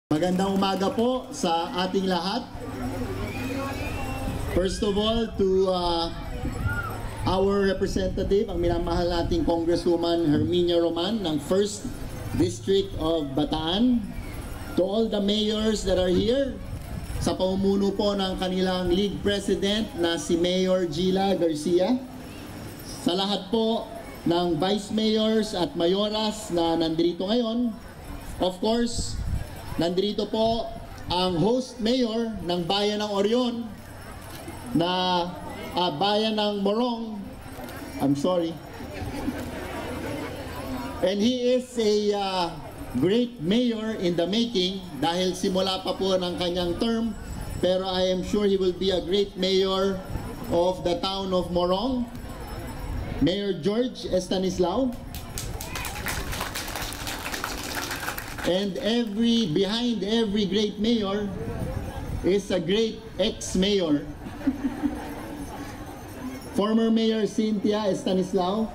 Magandang umaga po sa ating lahat. First of all, to our representative, ang minamahal nating Congresswoman Herminia Roman ng 1st District of Bataan. To all the mayors that are here, sa pamumuno po ng kanilang league president na si Mayor Gila Garcia. Sa lahat po ng vice mayors at mayoras na nandito ngayon, of course, nandito po ang host mayor ng bayan ng Orion na bayan ng Morong. I'm sorry. And he is a great mayor in the making dahil simula pa po ng kanyang term, pero I am sure he will be a great mayor of the town of Morong. Mayor George Estanislao. And behind every great mayor is a great ex-mayor. Former Mayor Cynthia Estanislao.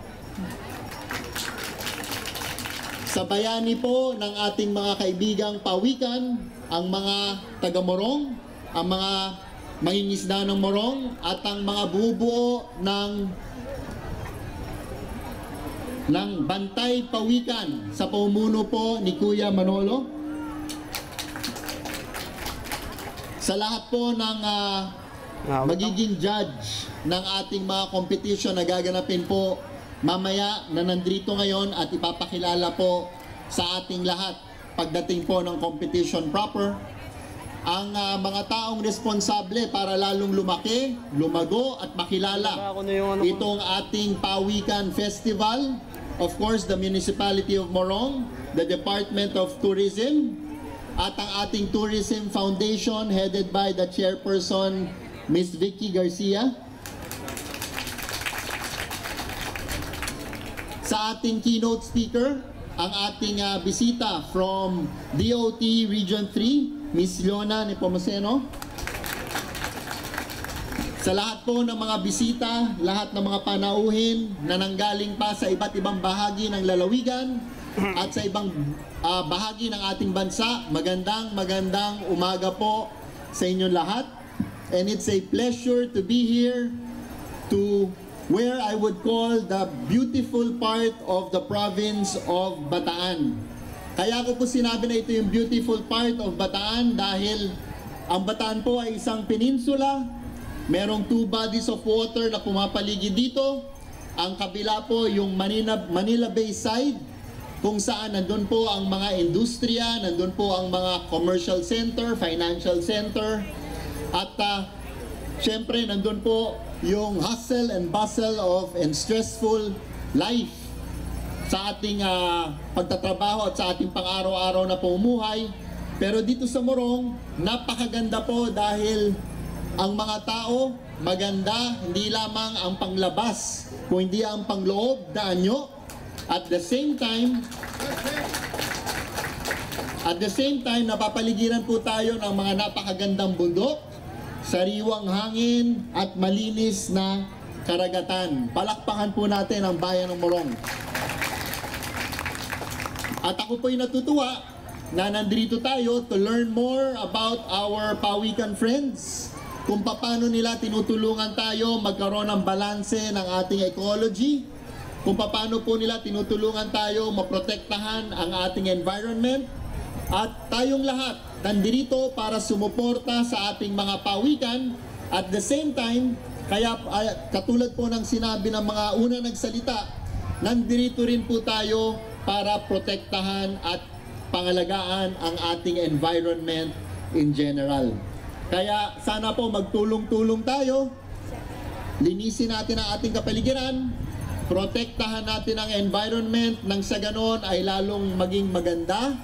Sa bayani po ng ating mga kaibigang pawikan, ang mga taga-Morong, ang mga mangingisda ng Morong, at ang mga bumubuo ng Bantay Pawikan sa pamumuno po ni Kuya Manolo. Sa lahat po ng magiging judge ng ating mga competition na gaganapin po mamaya na nandito ngayon at ipapakilala po sa ating lahat pagdating po ng competition proper. Ang mga taong responsable para lalong lumaki, lumago at makilala itong ating Pawikan Festival. Of course, the Municipality of Morong, the Department of Tourism, at ang ating Tourism Foundation headed by the chairperson, Ms. Vicky Garcia. Sa ating keynote speaker, ang ating bisita from DOT Region 3, Ms. Leona Nepomuceno. Sa lahat po ng mga bisita, lahat ng mga panauhin na nanggaling pa sa iba't ibang bahagi ng lalawigan at sa ibang bahagi ng ating bansa, magandang umaga po sa inyong lahat. And it's a pleasure to be here to where I would call the beautiful part of the province of Bataan. Kaya ko po sinabi na ito yung beautiful part of Bataan dahil ang Bataan po ay isang peninsula. Merong 2 bodies of water na pumapaligid dito. Ang kabila po yung Manila Bay side, kung saan nandun po ang mga industriya, nandun po ang mga commercial center, financial center, at syempre nandun po yung hustle and bustle and stressful life sa ating pagtatrabaho at sa ating pang-araw-araw na pamumuhay. Pero dito sa Morong, napakaganda po dahil ang mga tao maganda, hindi lamang ang panglabas, kung hindi ang pangloob na anyo. At the same time, napapaligiran po tayo ng mga napakagandang bundok, sariwang hangin at malinis na karagatan. Palakpakan po natin ang bayan ng Morong. At ako po'y natutuwa na nandito tayo to learn more about our Pawikan friends, kung paano nila tinutulungan tayo magkaroon ng balanse ng ating ecology, kung paano po nila tinutulungan tayo maprotektahan ang ating environment, at tayong lahat nandito para sumuporta sa ating mga pawikan. At the same time, kaya katulad po ng sinabi ng mga una nagsalita, nandito rin po tayo para protektahan at pangalagaan ang ating environment in general. Kaya sana po magtulong-tulong tayo, linisin natin ang ating kapaligiran, protektahan natin ang environment nang sa ganon ay lalong maging maganda,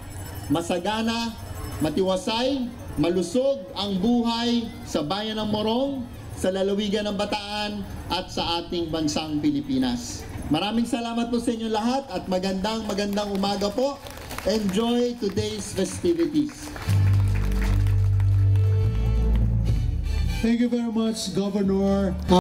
masagana, matiwasay, malusog ang buhay sa bayan ng Morong, sa lalawigan ng Bataan at sa ating bansang Pilipinas. Maraming salamat po sa inyo lahat at magandang umaga po. Enjoy today's festivities. Thank you very much, Governor.